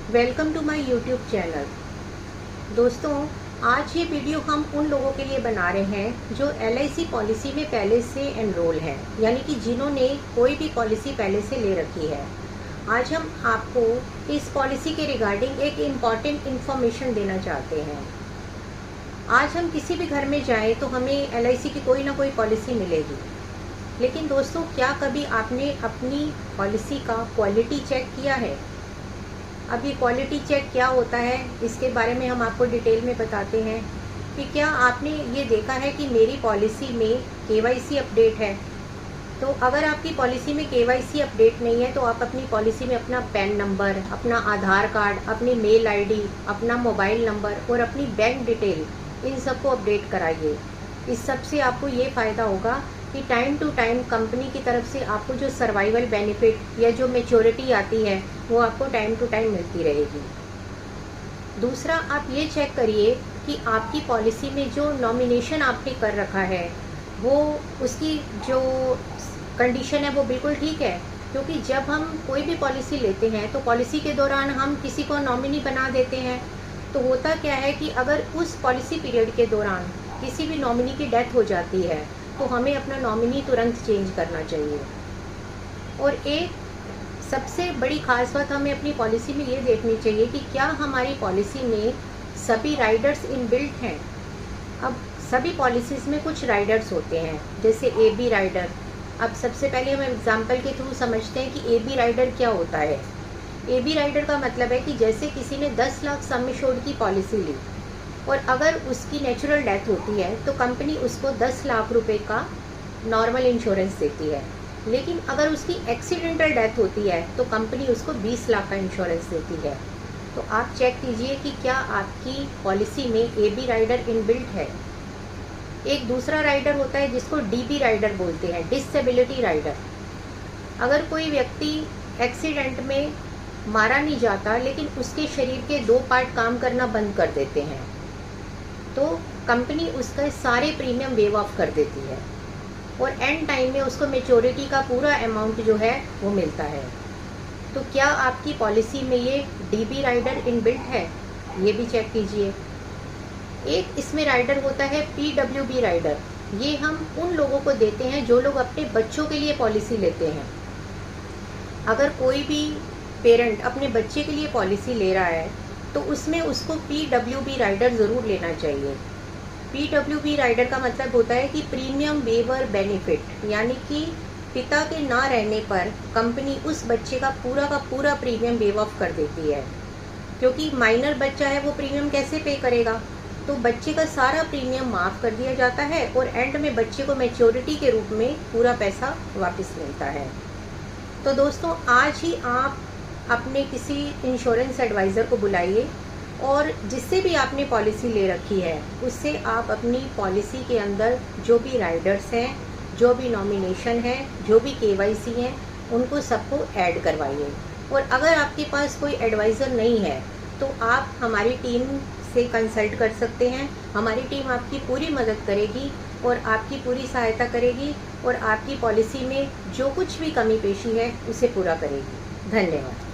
Welcome to my YouTube channel. दोस्तों, आज ये वीडियो हम उन लोगों के लिए बना रहे हैं जो LIC पॉलिसी में पहले से एनरोल हैं, यानी कि जिन्होंने कोई भी पॉलिसी पहले से ले रखी है। आज हम आपको इस पॉलिसी के रिगार्डिंग एक इम्पॉर्टेंट इन्फॉर्मेशन देना चाहते हैं। आज हम किसी भी घर में जाएं तो हमें LIC की कोई ना कोई पॉलिसी मिलेगी, लेकिन दोस्तों, क्या कभी आपने अपनी पॉलिसी का क्वालिटी चेक किया है? अब ये क्वालिटी चेक क्या होता है, इसके बारे में हम आपको डिटेल में बताते हैं कि क्या आपने ये देखा है कि मेरी पॉलिसी में KYC अपडेट है। तो अगर आपकी पॉलिसी में KYC अपडेट नहीं है तो आप अपनी पॉलिसी में अपना पैन नंबर, अपना आधार कार्ड, अपनी मेल ID, अपना मोबाइल नंबर और अपनी बैंक डिटेल, इन सबको अपडेट कराइए। इस सब से आपको ये फ़ायदा होगा कि टाइम टू टाइम कंपनी की तरफ से आपको जो सर्वाइवल बेनिफिट या जो मैच्योरिटी आती है वो आपको टाइम टू टाइम मिलती रहेगी। दूसरा, आप ये चेक करिए कि आपकी पॉलिसी में जो नॉमिनेशन आपने कर रखा है वो उसकी जो कंडीशन है वो बिल्कुल ठीक है, क्योंकि जब हम कोई भी पॉलिसी लेते हैं तो पॉलिसी के दौरान हम किसी को नॉमिनी बना देते हैं। तो होता क्या है कि अगर उस पॉलिसी पीरियड के दौरान किसी भी नॉमिनी की डेथ हो जाती है तो हमें अपना नॉमिनी तुरंत चेंज करना चाहिए। और एक सबसे बड़ी खास बात हमें अपनी पॉलिसी में ये देखनी चाहिए कि क्या हमारी पॉलिसी में सभी राइडर्स इनबिल्ट हैं। अब सभी पॉलिसीज़ में कुछ राइडर्स होते हैं, जैसे AB राइडर। अब सबसे पहले हम एग्जांपल के थ्रू समझते हैं कि AB राइडर क्या होता है। AB राइडर का मतलब है कि जैसे किसी ने 10 लाख सम एश्योर्ड की पॉलिसी ली और अगर उसकी नेचुरल डेथ होती है तो कंपनी उसको 10 लाख रुपए का नॉर्मल इंश्योरेंस देती है, लेकिन अगर उसकी एक्सीडेंटल डेथ होती है तो कंपनी उसको 20 लाख का इंश्योरेंस देती है। तो आप चेक कीजिए कि क्या आपकी पॉलिसी में AB राइडर इनबिल्ट है। एक दूसरा राइडर होता है जिसको DB राइडर बोलते हैं, डिसेबिलिटी राइडर। अगर कोई व्यक्ति एक्सीडेंट में मारा नहीं जाता लेकिन उसके शरीर के 2 पार्ट काम करना बंद कर देते हैं तो कंपनी उसका सारे प्रीमियम वेव ऑफ कर देती है और एंड टाइम में उसको मैच्योरिटी का पूरा अमाउंट जो है वो मिलता है। तो क्या आपकी पॉलिसी में ये DB राइडर इनबिल्ट है, ये भी चेक कीजिए। एक इसमें राइडर होता है PWB राइडर। ये हम उन लोगों को देते हैं जो लोग अपने बच्चों के लिए पॉलिसी लेते हैं। अगर कोई भी पेरेंट अपने बच्चे के लिए पॉलिसी ले रहा है तो उसमें उसको PWB राइडर ज़रूर लेना चाहिए। PWB राइडर का मतलब होता है कि प्रीमियम वेवर बेनिफिट, यानी कि पिता के ना रहने पर कंपनी उस बच्चे का पूरा प्रीमियम वेव ऑफ कर देती है। क्योंकि माइनर बच्चा है, वो प्रीमियम कैसे पे करेगा, तो बच्चे का सारा प्रीमियम माफ़ कर दिया जाता है और एंड में बच्चे को मैच्योरिटी के रूप में पूरा पैसा वापस मिलता है। तो दोस्तों, आज ही आप अपने किसी इंश्योरेंस एडवाइज़र को बुलाइए और जिससे भी आपने पॉलिसी ले रखी है उससे आप अपनी पॉलिसी के अंदर जो भी राइडर्स हैं, जो भी नॉमिनेशन है, जो भी KYC हैं, उनको सबको ऐड करवाइए। और अगर आपके पास कोई एडवाइज़र नहीं है तो आप हमारी टीम से कंसल्ट कर सकते हैं। हमारी टीम आपकी पूरी मदद करेगी और आपकी पूरी सहायता करेगी और आपकी पॉलिसी में जो कुछ भी कमी पेशी है उसे पूरा करेगी। धन्यवाद।